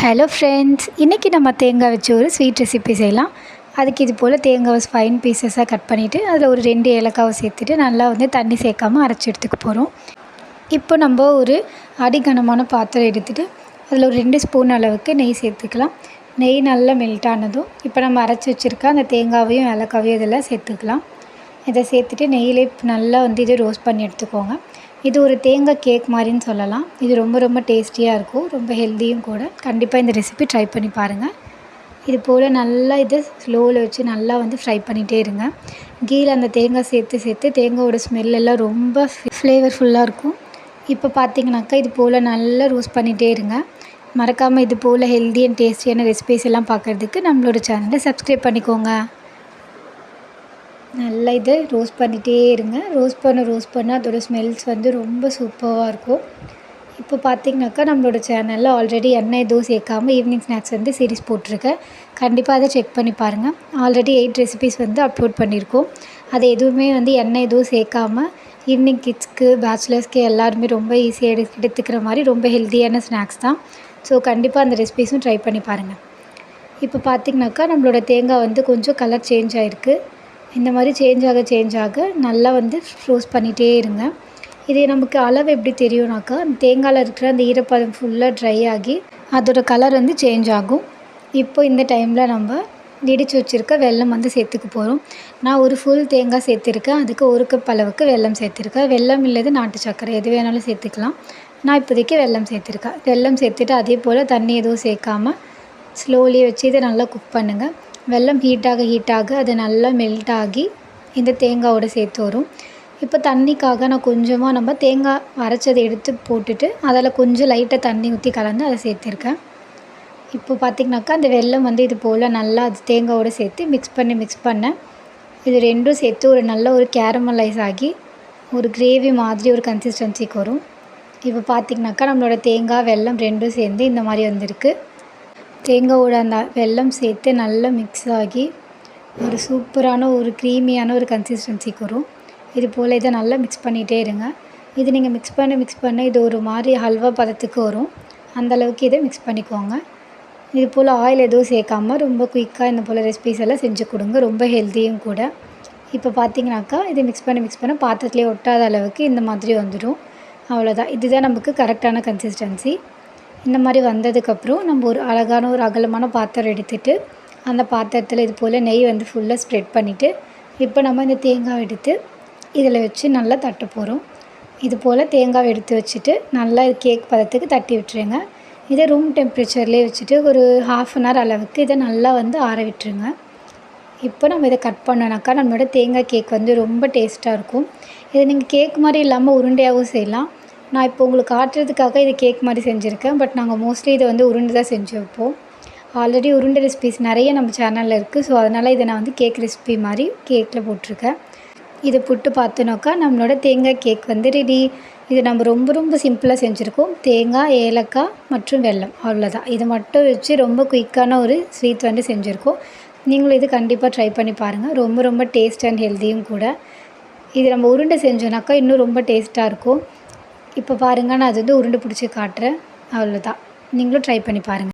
Hello friends, இன்றைக்கி நம்ம தேங்காய் வச்சு ஒரு ஸ்வீட் ரெசிபி செய்யலாம். அதுக்கு இது போல் தேங்காவை ஃபைன் பீசஸாக கட் பண்ணிவிட்டு அதில் ஒரு 2 ஏலக்காவை சேர்த்துட்டு நல்லா தண்ணி சேர்க்காமல் அரைச்சி எடுத்துக்க போகிறோம். இப்போ நம்ம ஒரு அடிகனமான பாத்திரம் எடுத்துகிட்டு அதில் ஒரு 2 ஸ்பூன் அளவுக்கு நெய் சேர்த்துக்கலாம். நெய் நல்லா மெல்ட் ஆனதும் இப்போ நம்ம அரைச்சி வச்சுருக்க அந்த தேங்காவையும் ஏலக்காவையும் இதெல்லாம் சேர்த்துக்கலாம். இதை சேர்த்துட்டு நெய்யிலே நல்லா இது ரோஸ்ட் பண்ணி எடுத்துக்கோங்க. இது ஒரு தேங்காய் கேக் மாதிரின்னு சொல்லலாம். இது ரொம்ப டேஸ்டியாக இருக்கும், ரொம்ப ஹெல்த்தியும் கூட. கண்டிப்பாக இந்த ரெசிபி ட்ரை பண்ணி பாருங்கள். இது போல் நல்லா இதை ஸ்லோவில் வச்சு நல்லா ஃப்ரை பண்ணிகிட்டே இருங்க. கீழே அந்த தேங்காய் சேர்த்து தேங்காயோட ஸ்மெல்லெல்லாம் ரொம்ப ஃப்ளேவர்ஃபுல்லாக இருக்கும். இப்போ பார்த்திங்கனாக்கா இது போல் நல்லா ரோஸ்ட் பண்ணிகிட்டே இருங்க. மறக்காமல் இது போல் ஹெல்த்தி அண்ட் டேஸ்டியான ரெசிபிஸ் எல்லாம் பார்க்குறதுக்கு நம்மளோட சேனலை சப்ஸ்கிரைப் பண்ணிக்கோங்க. நல்லா இதை ரோஸ்ட் பண்ணிகிட்டே இருங்க. ரோஸ்ட் பண்ண அதோடய ஸ்மெல்ஸ் ரொம்ப சூப்பராக இருக்கும். இப்போ பார்த்திங்கனாக்கா நம்மளோட சேனலில் ஆல்ரெடி எண்ணெய் எதுவும் சேர்க்காமல் ஈவினிங் ஸ்நாக்ஸ் சீரிஸ் போட்டிருக்கேன். கண்டிப்பாக அதை செக் பண்ணி பாருங்கள். ஆல்ரெடி 8 ரெசிபிஸ் அப்லோட் பண்ணியிருக்கோம். அது எதுவுமே எண்ணெய் எதுவும் சேர்க்காமல் ஈவினிங் கிட்ஸ்க்கு, பேச்சுலர்ஸ்க்கு எல்லாருமே ரொம்ப ஈஸியாக எடுத்துக்கிற மாதிரி ரொம்ப ஹெல்த்தியான ஸ்நாக்ஸ் தான். ஸோ கண்டிப்பாக அந்த ரெசிபிஸும் ட்ரை பண்ணி பாருங்கள். இப்போ பார்த்திங்கனாக்கா நம்மளோட தேங்காய் கொஞ்சம் கலர் சேஞ்ச் ஆகிருக்கு. இந்த மாதிரி சேஞ்ச் ஆக நல்லா ரோஸ்ட் பண்ணிகிட்டே இருங்க. இது நமக்கு அளவு எப்படி தெரியும்னாக்கா, தேங்காயில் இருக்கிற அந்த ஈரப்பதம் ஃபுல்லாக ட்ரை ஆகி அதோடய கலர் சேஞ்ச் ஆகும். இப்போ இந்த டைமில் நம்ம இடித்து வச்சுருக்க வெல்லம் சேர்த்துக்க போகிறோம். நான் ஒரு ஃபுல் தேங்காய் சேர்த்துருக்கேன். அதுக்கு 1 கப் அளவுக்கு வெல்லம் சேர்த்துருக்கேன். வெல்லம் இல்லது நாட்டு சர்க்கரை எது வேணாலும் சேர்த்துக்கலாம். நான் இப்போதைக்கு வெல்லம் சேர்த்துருக்கேன். வெல்லம் சேர்த்துட்டு அதே போல் தண்ணி எதுவும் சேர்க்காமல் ஸ்லோலி வச்சு இதை நல்லா குக் பண்ணுங்கள். வெல்லம் ஹீட் ஆக அது நல்லா மெல்ட் ஆகி இந்த தேங்காயோடு சேர்த்து வரும். இப்போ தண்ணிக்காக நான் கொஞ்சமாக நம்ம தேங்காய் அரைச்சதை எடுத்து போட்டுட்டு அதில் கொஞ்சம் லைட்டாக தண்ணி ஊற்றி கலந்து அதை சேர்த்துருக்கேன். இப்போ பார்த்திங்கனாக்கா அந்த வெல்லம் இது போல் நல்லா அது தேங்காயோடு சேர்த்து மிக்ஸ் பண்ண இது ரெண்டும் சேர்த்து ஒரு நல்ல ஒரு கேரமலைஸ் ஆகி ஒரு கிரேவி மாதிரி ஒரு கன்சிஸ்டன்சிக்கு வரும். இப்போ பார்த்திங்கனாக்கா நம்மளோட தேங்காய் வெல்லம் ரெண்டும் சேர்ந்து இந்த மாதிரி வந்திருக்கு. தேங்காயோட அந்த வெல்லம் சேர்த்து நல்லா மிக்ஸ் ஆகி ஒரு சூப்பரான ஒரு க்ரீமியான ஒரு கன்சிஸ்டன்சிக்கு வரும். இது போல் இதை நல்லா மிக்ஸ் பண்ணிகிட்டே இருங்க. இது நீங்கள் மிக்ஸ் பண்ண இது ஒரு மாதிரி ஹல்வா பதத்துக்கு வரும். அந்தளவுக்கு இதை மிக்ஸ் பண்ணிக்கோங்க. இது போல் ஆயில் எதுவும் சேர்க்காமல் ரொம்ப குயிக்காக இந்த போல் ரெசிபிஸ் எல்லாம் செஞ்சு கொடுங்க. ரொம்ப ஹெல்த்தியும் கூட. இப்போ பார்த்திங்கனாக்கா இதை மிக்ஸ் பண்ண பாத்திரத்துலேயே ஒட்டாத அளவுக்கு இந்த மாதிரி வந்துடும். அவ்வளோதான். இதுதான் நமக்கு கரெக்டான கன்சிஸ்டன்சி. இந்த மாதிரி வந்ததுக்கப்புறம் நம்ம ஒரு அழகான ஒரு அகலமான பாத்திரம் எடுத்துகிட்டு அந்த பாத்திரத்தில் இது போல் நெய் ஃபுல்லாக ஸ்ப்ரெட் பண்ணிவிட்டு இப்போ நம்ம இந்த தேங்காய் எடுத்து இதில் வச்சு நல்லா தட்ட போகிறோம். இது போல் தேங்காய் எடுத்து வச்சுட்டு நல்லா கேக் பதத்துக்கு தட்டி விட்டுருங்க. இதை ரூம் டெம்பரேச்சர்லேயே வச்சுட்டு ஒரு 1/2 அன் ஹவர் அளவுக்கு இதை நல்லா ஆற விட்டுருங்க. இப்போ நம்ம இதை கட் பண்ணோன்னாக்கா நம்மளோட தேங்காய் கேக் ரொம்ப டேஸ்ட்டாக இருக்கும். இதை நீங்கள் கேக் மாதிரி இல்லாமல் உருண்டையாகவும் செய்யலாம். நான் இப்போ உங்களுக்கு காட்டுறதுக்காக இது கேக் மாதிரி செஞ்சுருக்கேன். பட் நாங்கள் மோஸ்ட்லி இதை உருண்டை தான் செஞ்சு வைப்போம். ஆல்ரெடி உருண்டை ரெசிபிஸ் நிறைய நம்ம சேனலில் இருக்குது. ஸோ அதனால் இதை நான் கேக் ரெசிபி மாதிரி கேக்கில் போட்டிருக்கேன். இதை புட்டு பார்த்தோன்னாக்கா நம்மளோட தேங்காய் கேக் ரெடி. இது நம்ம ரொம்ப சிம்பிளாக செஞ்சுருக்கோம். தேங்காய், ஏலக்காய் மற்றும் வெல்லம், அவ்வளோதான். இதை மட்டும் வச்சு ரொம்ப குயிக்கான ஒரு ஸ்வீட் செஞ்சுருக்கோம். நீங்களும் இது கண்டிப்பாக ட்ரை பண்ணி பாருங்கள். ரொம்ப டேஸ்ட் அண்ட் ஹெல்த்தியும் கூட. இது நம்ம உருண்டை செஞ்சோன்னாக்கா இன்னும் ரொம்ப டேஸ்ட்டாக இருக்கும். இப்போ பாருங்கள், நான் அது உருண்டை பிடிச்சி காட்டுறேன். அவ்வளோதான். நீங்களும் ட்ரை பண்ணி பாருங்கள்.